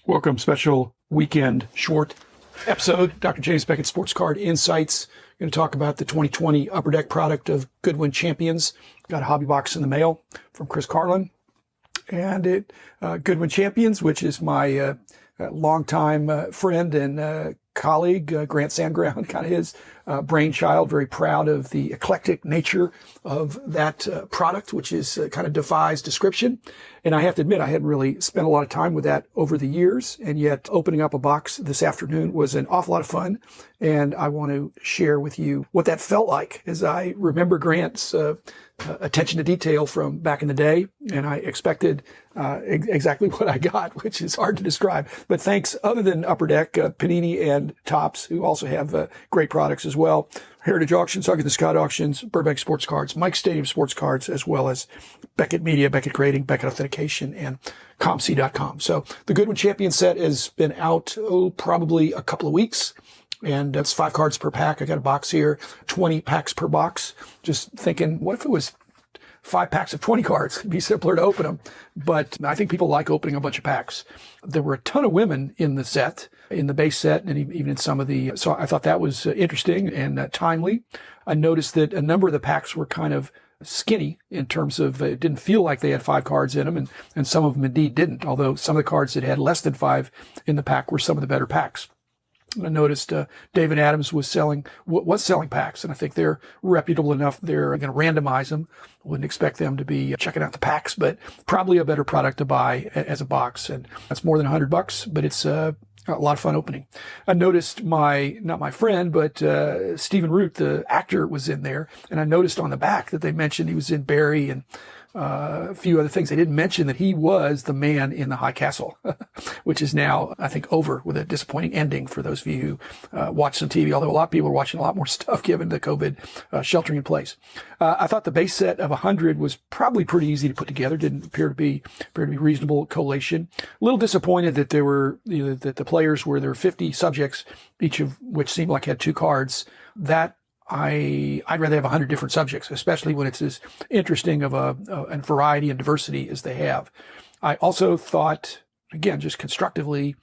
Welcome, special weekend short episode. Dr. James Beckett, Sports Card Insights. Going to talk about the 2020 Upper Deck product of Goodwin Champions. Got a hobby box in the mail from Chris Carlin. And Goodwin Champions, which is my longtime friend and colleague, Grant Sandground, kind of his brainchild. Very proud of the eclectic nature of that product, which is kind of defies description. And I have to admit, I hadn't really spent a lot of time with that over the years. And yet opening up a box this afternoon was an awful lot of fun. And I want to share with you what that felt like as I remember Grant's attention to detail from back in the day. And I expected exactly what I got, which is hard to describe. But thanks, other than Upper Deck, Panini and Topps, who also have great products as well. Heritage Auctions, Huggins Scott Auctions, Burbank Sports Cards, Mike Stadium Sports Cards, as well as Beckett Media, Beckett Grading, Beckett Authentication, and ComC.com. So the Goodwin Champion set has been out, probably a couple of weeks. And that's 5 cards per pack. I got a box here, 20 packs per box. Just thinking, what if it was 5 packs of 20 cards? It'd be simpler to open them. But I think people like opening a bunch of packs. There were a ton of women in the set, in the base set, and even in some of the, so I thought that was interesting and timely. I noticed that a number of the packs were kind of skinny in terms of it didn't feel like they had 5 cards in them, and some of them indeed didn't, although some of the cards that had less than 5 in the pack were some of the better packs. I noticed David Adams was selling packs, and I think they're reputable enough. They're going to randomize them. Wouldn't expect them to be checking out the packs, but probably a better product to buy as a box. And that's more than $100, but it's a lot of fun opening. I noticed not my friend, but Stephen Root, the actor, was in there, and I noticed on the back that they mentioned he was in Barry and a few other things. They didn't mention that he was the man in the High Castle, which is now, I think, over with a disappointing ending for those of you who watch some TV, although a lot of people are watching a lot more stuff given the COVID sheltering in place. I thought the base set of 100 was probably pretty easy to put together. Didn't appear to be reasonable collation. A little disappointed that there were, that the players there were 50 subjects, each of which seemed like had 2 cards. That I'd rather have 100 different subjects, especially when it's as interesting of a variety and diversity as they have. I also thought, again, just constructively,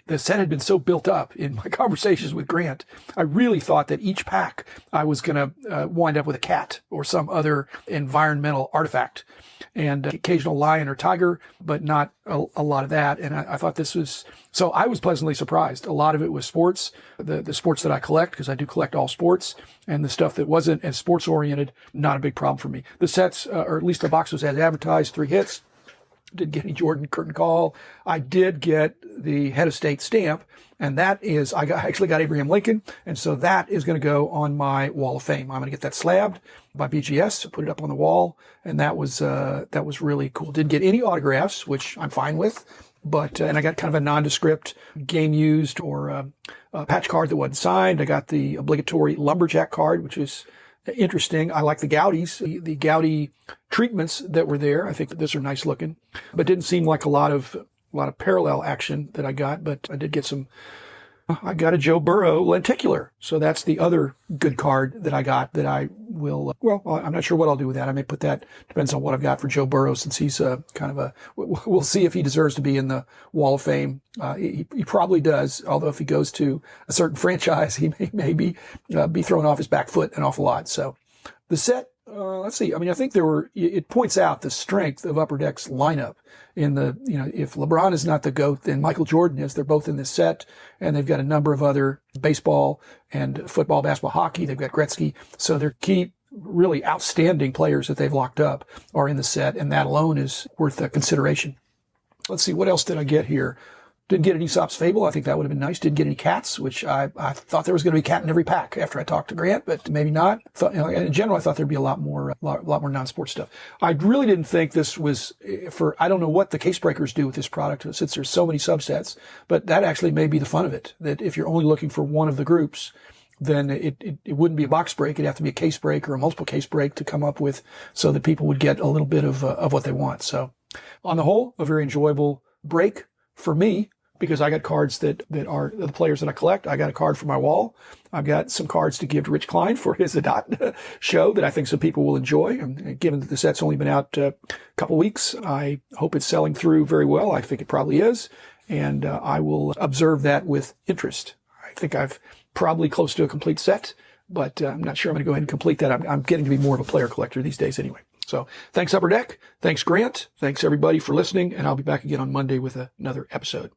the set had been so built up in my conversations with Grant. I really thought that each pack I was going to wind up with a cat or some other environmental artifact, and occasional lion or tiger, but not a lot of that. And I thought this was, so I was pleasantly surprised. A lot of it was sports, the sports that I collect, because I do collect all sports, and the stuff that wasn't as sports oriented, not a big problem for me. The sets, or at least the box was as advertised, 3 hits. Didn't get any Jordan curtain call. I did get the head of state stamp, and that is, I actually got Abraham Lincoln, and so that is going to go on my wall of fame. I'm going to get that slabbed by BGS, put it up on the wall, and that was really cool. Didn't get any autographs, which I'm fine with, but and I got kind of a nondescript game used or a patch card that wasn't signed. I got the obligatory lumberjack card, which is interesting. I like the Gaudies, the Gaudi treatments that were there. I think that those are nice looking, but didn't seem like a lot of parallel action that I got. But I did get I got a Joe Burrow lenticular. So that's the other good card that I got that I will, I'm not sure what I'll do with that. I may put that, depends on what I've got for Joe Burrow, since he's kind of we'll see if he deserves to be in the Wall of Fame. He probably does, although if he goes to a certain franchise, he may maybe be thrown off his back foot an awful lot. So the set, let's see. I mean, I think it points out the strength of Upper Deck's lineup in the, if LeBron is not the GOAT, then Michael Jordan is. They're both in this set, and they've got a number of other baseball and football, basketball, hockey. They've got Gretzky. So their key, really outstanding players that they've locked up are in the set, and that alone is worth a consideration. Let's see, what else did I get here? Didn't get an Aesop's Fable. I think that would have been nice. Didn't get any cats, which I thought there was going to be a cat in every pack after I talked to Grant, but maybe not. In general, I thought there'd be a lot more non-sports stuff. I really didn't think this was I don't know what the case breakers do with this product, since there's so many subsets, but that actually may be the fun of it, that if you're only looking for one of the groups, then it wouldn't be a box break. It'd have to be a case break or a multiple case break to come up with, so that people would get a little bit of what they want. So on the whole, a very enjoyable break for me, because I got cards that are the players that I collect. I got a card for my wall. I've got some cards to give to Rich Klein for his Adot show that I think some people will enjoy. And given that the set's only been out a couple weeks, I hope it's selling through very well. I think it probably is. and I will observe that with interest. I think I've probably close to a complete set, but I'm not sure I'm going to go ahead and complete that. I'm getting to be more of a player collector these days anyway. So thanks, Upper Deck. Thanks, Grant. Thanks, everybody, for listening, and I'll be back again on Monday with another episode.